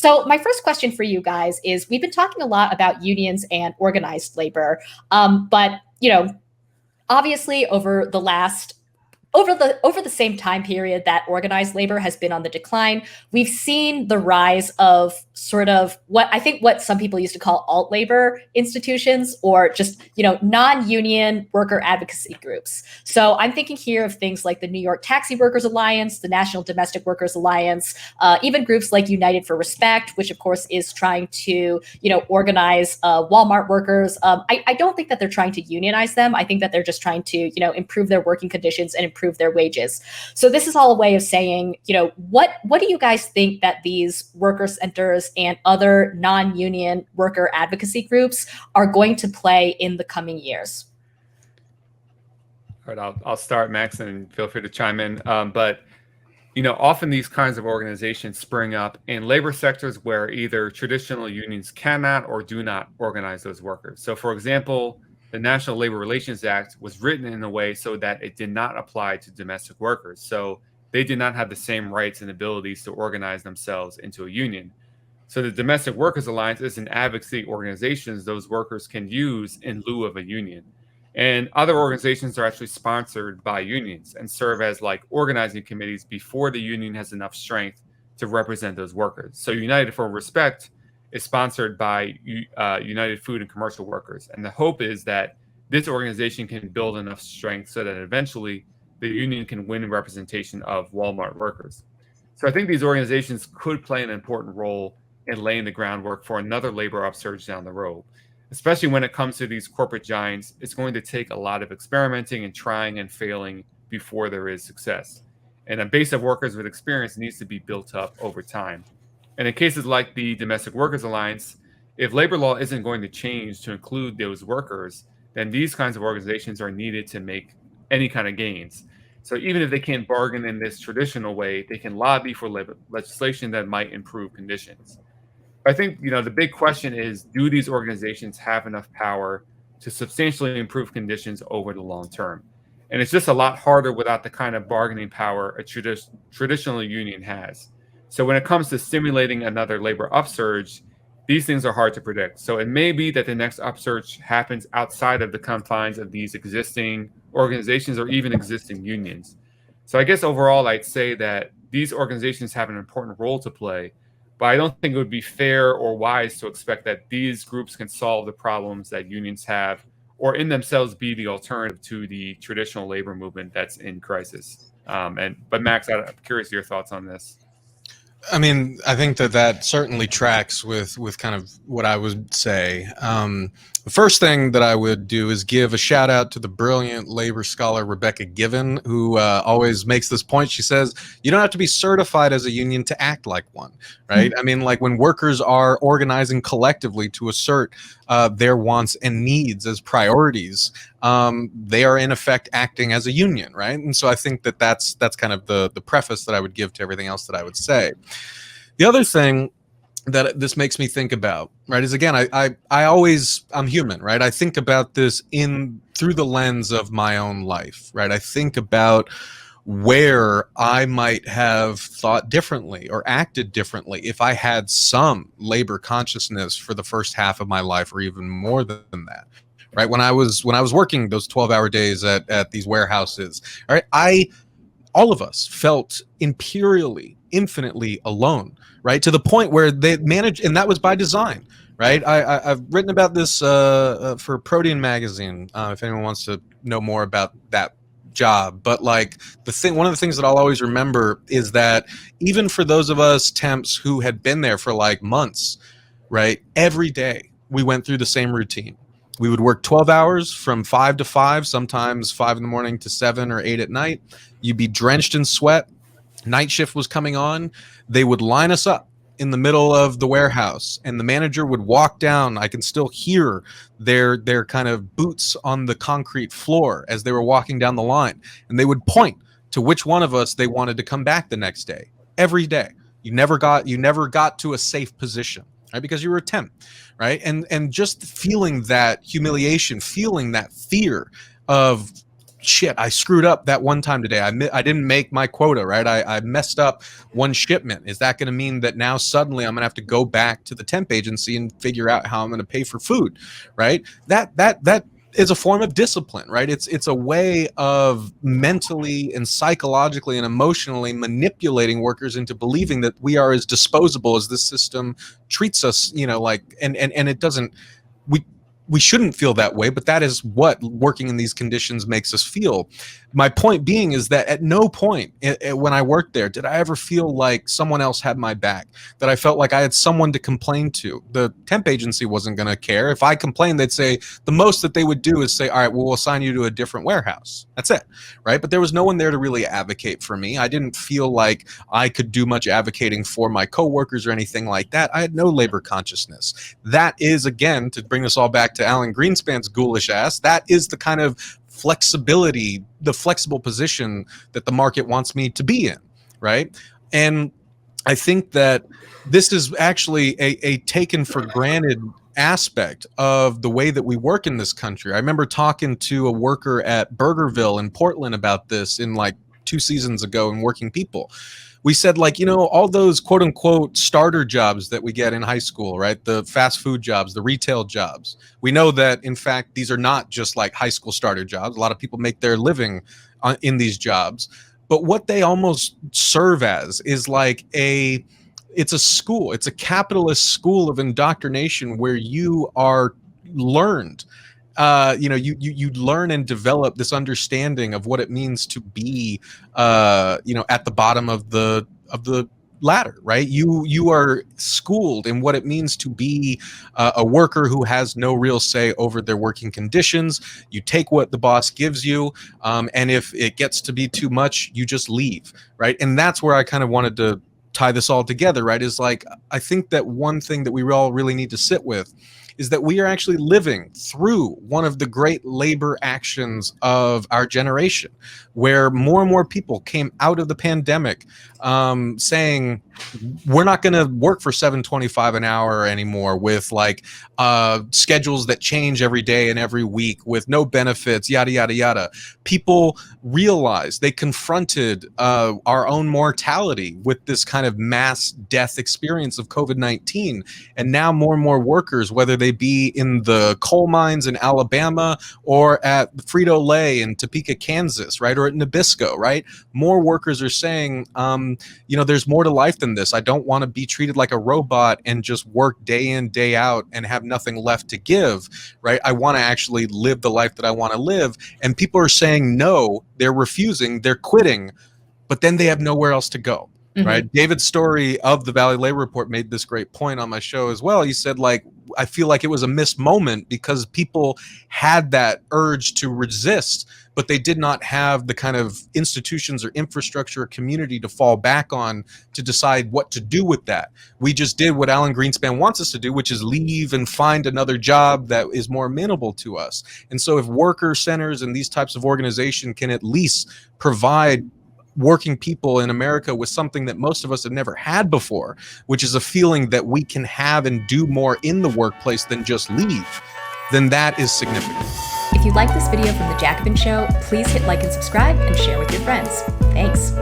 So my first question for you guys is: we've been talking a lot about unions and organized labor, but obviously over the same time period that organized labor has been on the decline, we've seen the rise of sort of what some people used to call alt labor institutions, or just non-union worker advocacy groups. So I'm thinking here of things like the New York Taxi Workers Alliance, the National Domestic Workers Alliance, even groups like United for Respect, which of course is trying to organize Walmart workers. I don't think that they're trying to unionize them. I think that they're just trying to improve their working conditions and improve their wages. So this is all a way of saying, what do you guys think that these worker centers and other non-union worker advocacy groups are going to play in the coming years? All right, I'll start, Max, and feel free to chime in. But often these kinds of organizations spring up in labor sectors where either traditional unions cannot or do not organize those workers. So, for example, the National Labor Relations Act was written in a way so that it did not apply to domestic workers. So they did not have the same rights and abilities to organize themselves into a union. So the Domestic Workers Alliance is an advocacy organization those workers can use in lieu of a union. And other organizations are actually sponsored by unions and serve as like organizing committees before the union has enough strength to represent those workers. So United for Respect is sponsored by United Food and Commercial Workers. And the hope is that this organization can build enough strength so that eventually the union can win representation of Walmart workers. So I think these organizations could play an important role in laying the groundwork for another labor upsurge down the road. Especially when it comes to these corporate giants, it's going to take a lot of experimenting and trying and failing before there is success. And a base of workers with experience needs to be built up over time. And in cases like the Domestic Workers Alliance, if labor law isn't going to change to include those workers, then these kinds of organizations are needed to make any kind of gains. So even if they can't bargain in this traditional way, they can lobby for legislation that might improve conditions. I think, the big question is, do these organizations have enough power to substantially improve conditions over the long term? And it's just a lot harder without the kind of bargaining power a traditional union has. So when it comes to stimulating another labor upsurge, these things are hard to predict. So it may be that the next upsurge happens outside of the confines of these existing organizations or even existing unions. So I guess overall, I'd say that these organizations have an important role to play, but I don't think it would be fair or wise to expect that these groups can solve the problems that unions have or in themselves be the alternative to the traditional labor movement that's in crisis. But Max, I'm curious your thoughts on this. I mean, I think that certainly tracks with kind of what I would say. The first thing that I would do is give a shout out to the brilliant labor scholar Rebecca Given, who always makes this point. She says, you don't have to be certified as a union to act like one, right? I mean, like when workers are organizing collectively to assert their wants and needs as priorities, they are in effect acting as a union, right? And so I think that's kind of the preface that I would give to everything else that I would say. The other thing that this makes me think about, right, is again, I'm human, right? I think about this through the lens of my own life, right? I think about where I might have thought differently or acted differently if I had some labor consciousness for the first half of my life, or even more than that. Right, when I was working those 12-hour days at these warehouses, all right, all of us felt imperially, infinitely alone, right? To the point where they managed, and that was by design, right? I've written about this for Protein magazine, if anyone wants to know more about that job. But like one of the things that I'll always remember is that even for those of us temps who had been there for like months, right, every day we went through the same routine. We would work 12 hours from 5 to 5, sometimes 5 in the morning to 7 or 8 at night. You'd be drenched in sweat. Night shift was coming on. They would line us up in the middle of the warehouse, and the manager would walk down. I can still hear their kind of boots on the concrete floor as they were walking down the line, and they would point to which one of us they wanted to come back the next day. Every day. You never got to a safe position, right? Because you were a temp, right? And just feeling that humiliation, feeling that fear of shit, I screwed up that one time today. I didn't make my quota, right? I messed up one shipment. Is that going to mean that now suddenly I'm going to have to go back to the temp agency and figure out how I'm going to pay for food, right? That is a form of discipline, right? It's a way of mentally and psychologically and emotionally manipulating workers into believing that we are as disposable as this system treats us, like, and it doesn't, we shouldn't feel that way, but that is what working in these conditions makes us feel. My point being is that at no point when I worked there did I ever feel like someone else had my back, that I felt like I had someone to complain to. The temp agency wasn't going to care. If I complained, they'd say the most that they would do is say, all right, well, we'll assign you to a different warehouse. That's it, right? But there was no one there to really advocate for me. I didn't feel like I could do much advocating for my coworkers or anything like that. I had no labor consciousness. That is, again, to bring this all back to Alan Greenspan's ghoulish ass, that is the kind of flexibility, the flexible position that the market wants me to be in, right? And I think that this is actually a taken for granted aspect of the way that we work in this country. I remember talking to a worker at Burgerville in Portland about this in like 2 seasons ago in Working People. We said, like, all those quote unquote starter jobs that we get in high school, right? The fast food jobs, the retail jobs. We know that, in fact, these are not just like high school starter jobs. A lot of people make their living in these jobs. But what they almost serve as is like it's a school. It's a capitalist school of indoctrination where you are learned. You learn and develop this understanding of what it means to be, at the bottom of the ladder, right? You are schooled in what it means to be a worker who has no real say over their working conditions. You take what the boss gives you, and if it gets to be too much, you just leave, right? And that's where I kind of wanted to tie this all together, right? Is like, I think that one thing that we all really need to sit with is that we are actually living through one of the great labor actions of our generation, where more and more people came out of the pandemic saying, we're not going to work for $7.25 an hour anymore, with like schedules that change every day and every week with no benefits, yada, yada, yada. People realized, they confronted our own mortality with this kind of mass death experience of COVID-19. And now more and more workers, whether they be in the coal mines in Alabama or at Frito-Lay in Topeka, Kansas, right, or at Nabisco, right, more workers are saying, there's more to life than this. I don't want to be treated like a robot and just work day in, day out and have nothing left to give, right? I want to actually live the life that I want to live. And people are saying no, they're refusing, they're quitting, but then they have nowhere else to go. Mm-hmm. Right. David Story of the Valley Labor Report made this great point on my show as well. He said, like, I feel like it was a missed moment because people had that urge to resist, but they did not have the kind of institutions or infrastructure or community to fall back on to decide what to do with that. We just did what Alan Greenspan wants us to do, which is leave and find another job that is more amenable to us. And so if worker centers and these types of organization can at least provide working people in America with something that most of us have never had before, which is a feeling that we can have and do more in the workplace than just leave, then that is significant. If you like this video from The Jacobin Show, please hit like and subscribe and share with your friends. Thanks.